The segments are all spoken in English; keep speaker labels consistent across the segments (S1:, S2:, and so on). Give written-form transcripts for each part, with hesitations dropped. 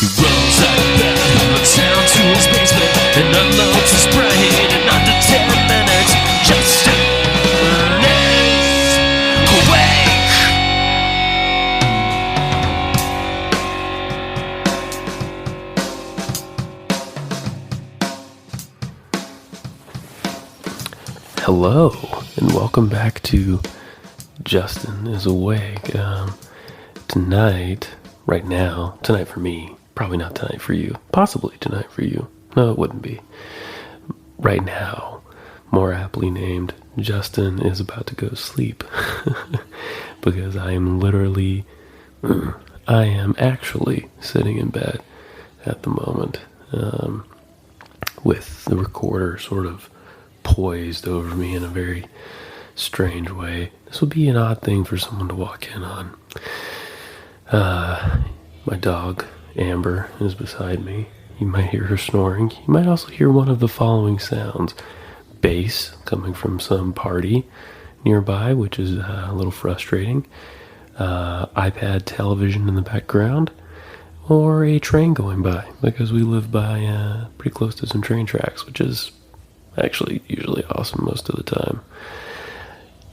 S1: He runs like a bat from the town to his basement and unloads his brain in under 10 minutes. Justin is awake. Hello, and welcome back to Justin is Awake. Tonight, right now, tonight for me, probably not tonight for you, possibly tonight for you. No, it wouldn't be. Right now, more aptly named, Justin is about to go to sleep. Because I am actually sitting in bed at the moment, with the recorder sort of poised over me in a very strange way. This would be an odd thing for someone to walk in on. My dog, Amber, is beside me. You might hear her snoring. You might also hear one of the following sounds. Bass coming from some party nearby, which is a little frustrating. iPad television in the background. Or a train going by, because we live by pretty close to some train tracks, which is actually usually awesome most of the time.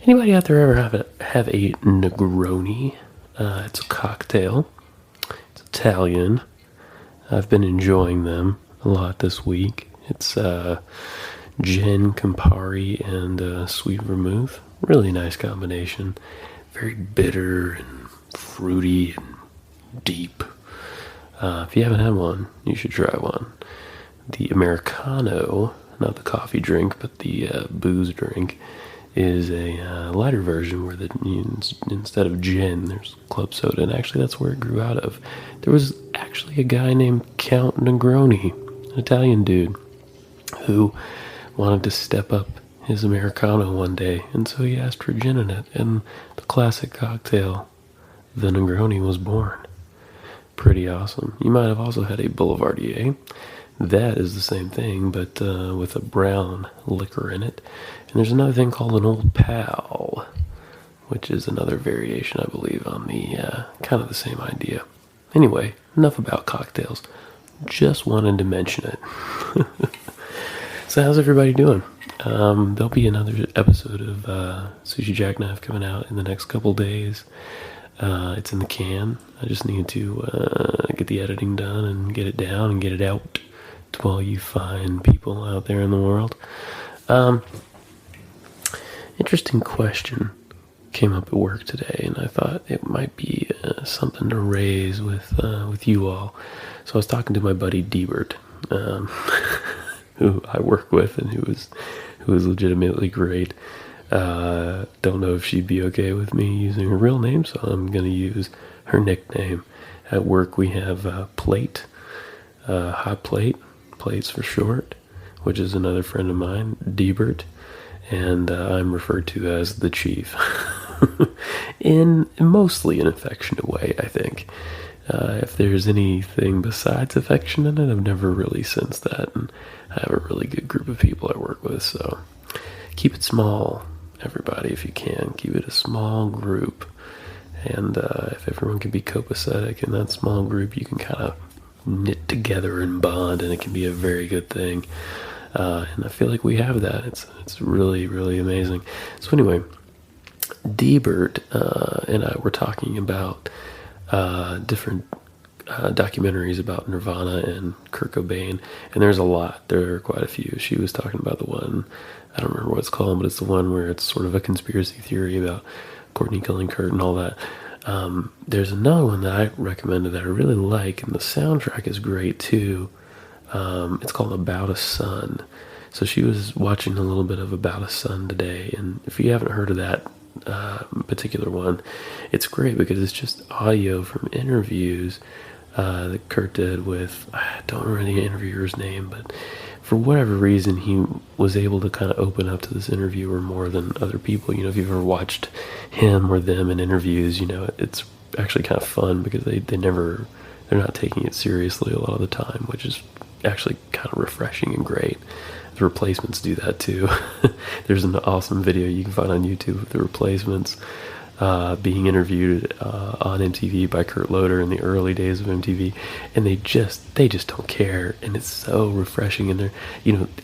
S1: Anybody out there ever have a Negroni? It's a cocktail. It's Italian. I've been enjoying them a lot this week. It's gin, Campari, and sweet vermouth. Really nice combination. Very bitter and fruity and deep. If you haven't had one, you should try one. The Americano, not the coffee drink, but the booze drink, is a lighter version where instead of gin, there's club soda, and actually that's where it grew out of. There was actually a guy named Count Negroni, an Italian dude, who wanted to step up his Americano one day, and so he asked for gin in it, and the classic cocktail, the Negroni, was born. Pretty awesome. You might have also had a Boulevardier. That is the same thing, but with a brown liquor in it. And there's another thing called an Old Pal, which is another variation, I believe, on the kind of the same idea. Anyway, enough about cocktails. Just wanted to mention it. So how's everybody doing? There'll be another episode of Sushi Jackknife coming out in the next couple days. It's in the can. I just need to get the editing done and get it down and get it out to all you fine people out there in the world. Interesting question came up at work today, and I thought it might be something to raise with you all. So I was talking to my buddy Debert, who I work with and who is legitimately great. Don't know if she'd be okay with me using her real name, so I'm going to use her nickname. At work we have Plate, Hot Plate, Plates for short, which is another friend of mine, Debert, and I'm referred to as the Chief. In mostly an affectionate way, I think. If there's anything besides affection in it, I've never really sensed that, and I have a really good group of people I work with, so keep it small, everybody, if you can. Keep it a small group, and if everyone can be copacetic in that small group, you can kind of knit together and bond, and it can be a very good thing. And I feel like we have that. It's really, really amazing. So anyway, Debert and I were talking about different documentaries about Nirvana and Kurt Cobain, and there's a lot. There are quite a few. She was talking about the one, I don't remember what it's called, but it's the one where it's sort of a conspiracy theory about Courtney killing Kurt and all that. There's another one that I recommended that I really like, and the soundtrack is great too. It's called About a Son. So she was watching a little bit of About a Son today, and if you haven't heard of that particular one, it's great because it's just audio from interviews that Kurt did with, I don't remember the interviewer's name, but for whatever reason he was able to kind of open up to this interviewer more than other people. You know, if you've ever watched him or them in interviews, you know, it's actually kind of fun because they're not taking it seriously a lot of the time, which is actually kind of refreshing and great. The Replacements do that too. There's an awesome video you can find on YouTube of the Replacements being interviewed on MTV by Kurt Loder in the early days of MTV, and they just don't care, and it's so refreshing. And they're,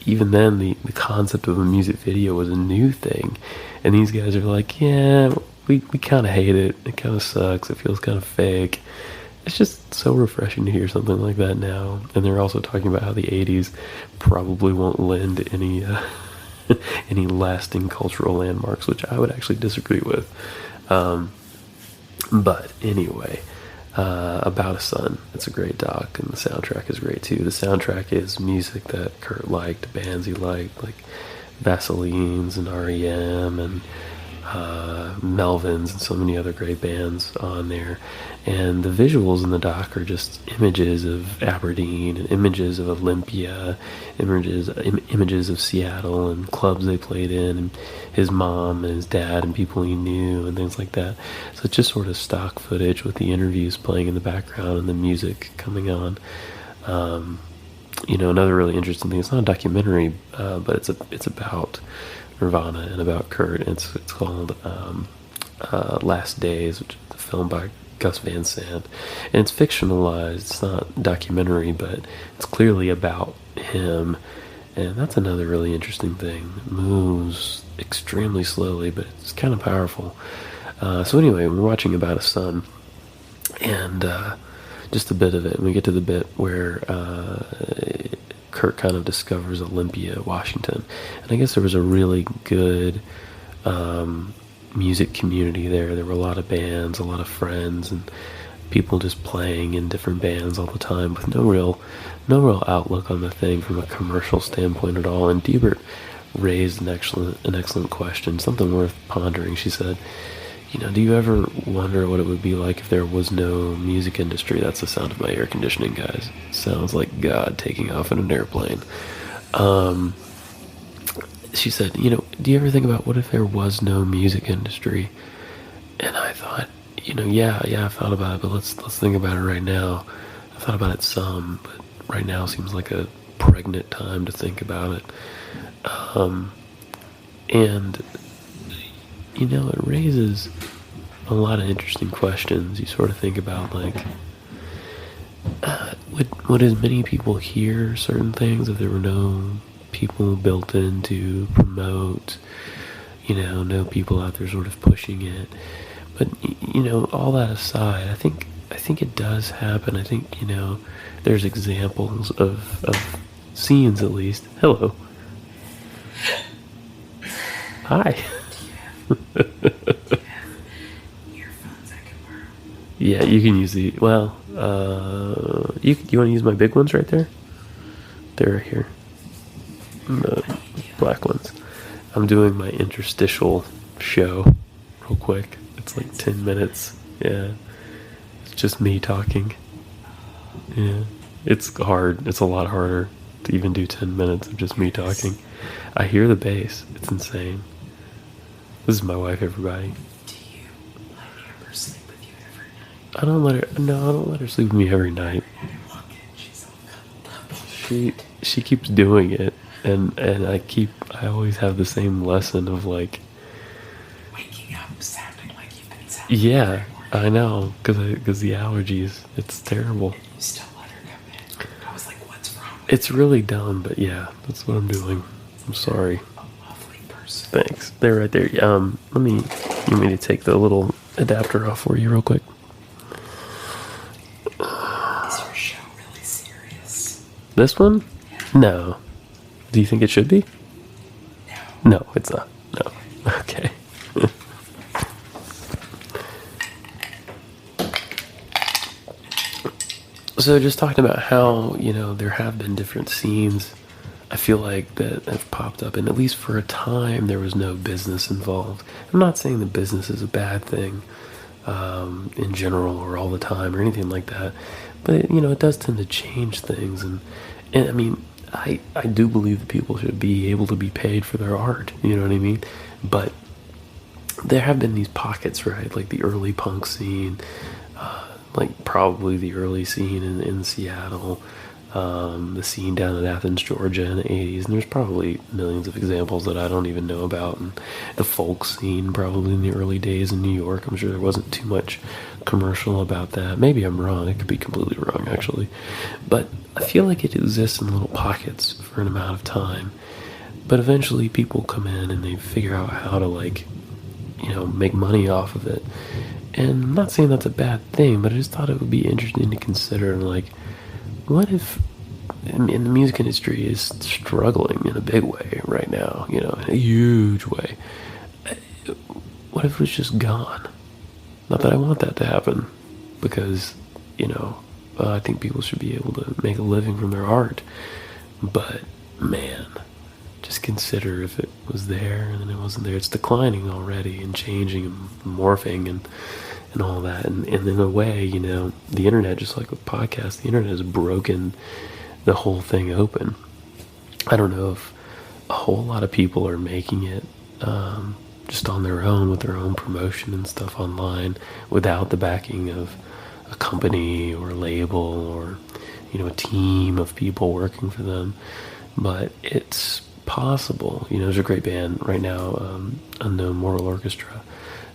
S1: even then the concept of a music video was a new thing, and these guys are like, yeah, we kind of hate it. It kind of sucks. It feels kind of fake. It's just so refreshing to hear something like that now. And they're also talking about how the 80s probably won't lend any any lasting cultural landmarks, which I would actually disagree with. But anyway, About a Son, it's a great doc, and the soundtrack is great too. The soundtrack is music that Kurt liked, bands he liked, like Vaseline's and REM and Melvins and so many other great bands on there. And the visuals in the doc are just images of Aberdeen and images of Olympia, images of Seattle and clubs they played in, and his mom and his dad and people he knew and things like that. So it's just sort of stock footage with the interviews playing in the background and the music coming on. Another really interesting thing, it's not a documentary, but it's about Nirvana and about Kurt. It's called Last Days, which is a film by Gus Van Sant, and it's fictionalized. It's not documentary, but it's clearly about him, and that's another really interesting thing. It moves extremely slowly, but it's kind of powerful. So anyway, we're watching About a Son, and just a bit of it, and we get to the bit where Kurt kind of discovers Olympia, Washington. And I guess there was a really good music community there. There were a lot of bands, a lot of friends, and people just playing in different bands all the time with no real outlook on the thing from a commercial standpoint at all. And Diebert raised an excellent question, something worth pondering. She said, do you ever wonder what it would be like if there was no music industry? That's the sound of my air conditioning, guys. It sounds like God taking off in an airplane. She said, do you ever think about what if there was no music industry? And I thought, yeah, I've thought about it, but let's think about it right now. I've thought about it some, but right now seems like a pregnant time to think about it. And it raises a lot of interesting questions. You sort of think about, like, would as many people hear certain things if there were no people built in to promote, no people out there sort of pushing it? But, all that aside, I think it does happen. I think, there's examples of scenes, at least. Hello. Hi. Yeah, you can use the, you want to use my big ones right there? They're right here. The black ones. I'm doing my interstitial show real quick. It's like 10 minutes. Yeah. It's just me talking. Yeah. It's hard. It's a lot harder to even do 10 minutes of just me talking. I hear the bass. It's insane. This is my wife, everybody.
S2: Do you let Amber sleep with you every night?
S1: I don't let her sleep with me every night.
S2: She's all cuddled up.
S1: She keeps doing it, and I always have the same lesson of, like,
S2: waking up sounding like you've been sounding.
S1: Yeah, I know, because the allergies, it's terrible.
S2: And you still let her come in. I was like, what's wrong with
S1: It's really dumb, but yeah, that's what I'm doing. I'm sorry.
S2: a lovely person?
S1: Thanks. They're right there. You want me to take the little adapter off for you real quick?
S2: Is your show really serious?
S1: This one?
S2: Yeah.
S1: No. Do you think it should be?
S2: No.
S1: No, it's not. No. Okay. So just talking about how, there have been different scenes, I feel like, that have popped up, and at least for a time there was no business involved. I'm not saying that business is a bad thing in general or all the time or anything like that, but it does tend to change things, and I mean, I do believe that people should be able to be paid for their art, you know what I mean? But there have been these pockets, right? Like the early punk scene, like probably the early scene in Seattle, the scene down in Athens, Georgia in the 80s. And there's probably millions of examples that I don't even know about. And the folk scene probably in the early days in New York. I'm sure there wasn't too much commercial about that. Maybe I'm wrong. I could be completely wrong, actually. But I feel like it exists in little pockets for an amount of time. But eventually people come in and they figure out how to, like, make money off of it. And I'm not saying that's a bad thing, but I just thought it would be interesting to consider, like, what if in the music industry is struggling in a big way right now, in a huge way. What if it was just gone? Not that I want that to happen, because, I think people should be able to make a living from their art. But, man, just consider if it was there and then it wasn't there. It's declining already and changing and morphing and all that. And in a way, the internet, just like with podcasts, the internet has broken the whole thing open. I don't know if a whole lot of people are making it just on their own with their own promotion and stuff online without the backing of a company or a label or, a team of people working for them. But it's possible. There's a great band right now, Unknown Mortal Orchestra,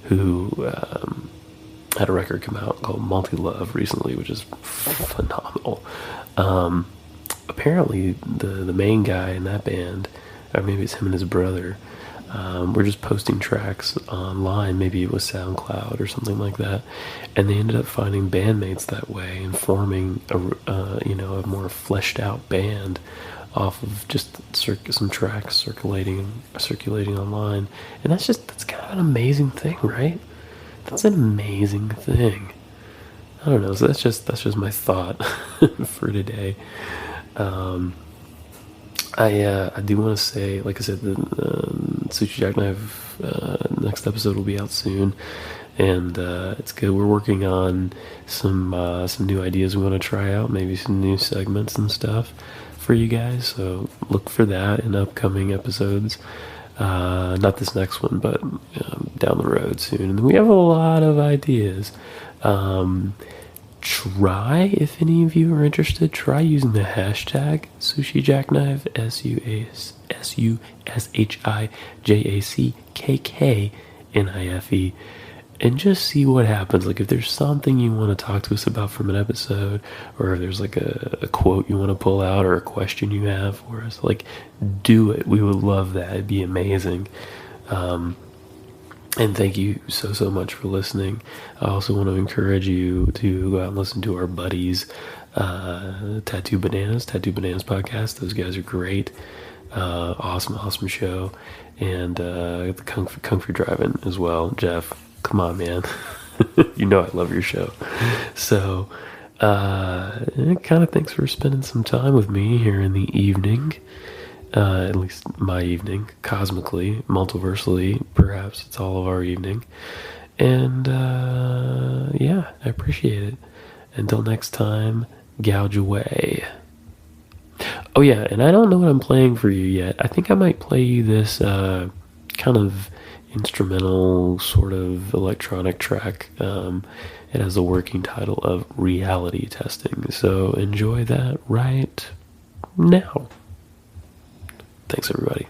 S1: who had a record come out called Multi-Love recently, which is phenomenal. Apparently the main guy in that band, or maybe it's him and his brother, were just posting tracks online. Maybe it was SoundCloud or something like that, and they ended up finding bandmates that way and forming a more fleshed out band off of just some tracks circulating online. And that's kind of an amazing thing, right? That's an amazing thing. I don't know. So that's just my thought for today. I do want to say, like I said, the Sushi Jackknife next episode will be out soon, and it's good. We're working on some new ideas we want to try out, maybe some new segments and stuff for you guys. So look for that in upcoming episodes. Not this next one, but down the road soon. And we have a lot of ideas. Try, if any of you are interested, try using the hashtag Sushi Jackknife, SUSHIJACKKNIFE, and just see what happens. Like, if there's something you want to talk to us about from an episode, or if there's like a quote you want to pull out or a question you have for us, like, do it. We would love that. It'd be amazing. And thank you so much for listening. I also want to encourage you to go out and listen to our buddies, Tattoo Bananas podcast. Those guys are great. Awesome show. And the KungFu Drive-In as well. Jeff, come on, man. I love your show. So, kind of thanks for spending some time with me here in the evening. At least my evening, cosmically, multiversally, perhaps it's all of our evening. And I appreciate it. Until next time, gouge away. Oh yeah, and I don't know what I'm playing for you yet. I think I might play you this kind of instrumental, sort of electronic track. It has the working title of Reality Testing. So enjoy that right now. Thanks, everybody.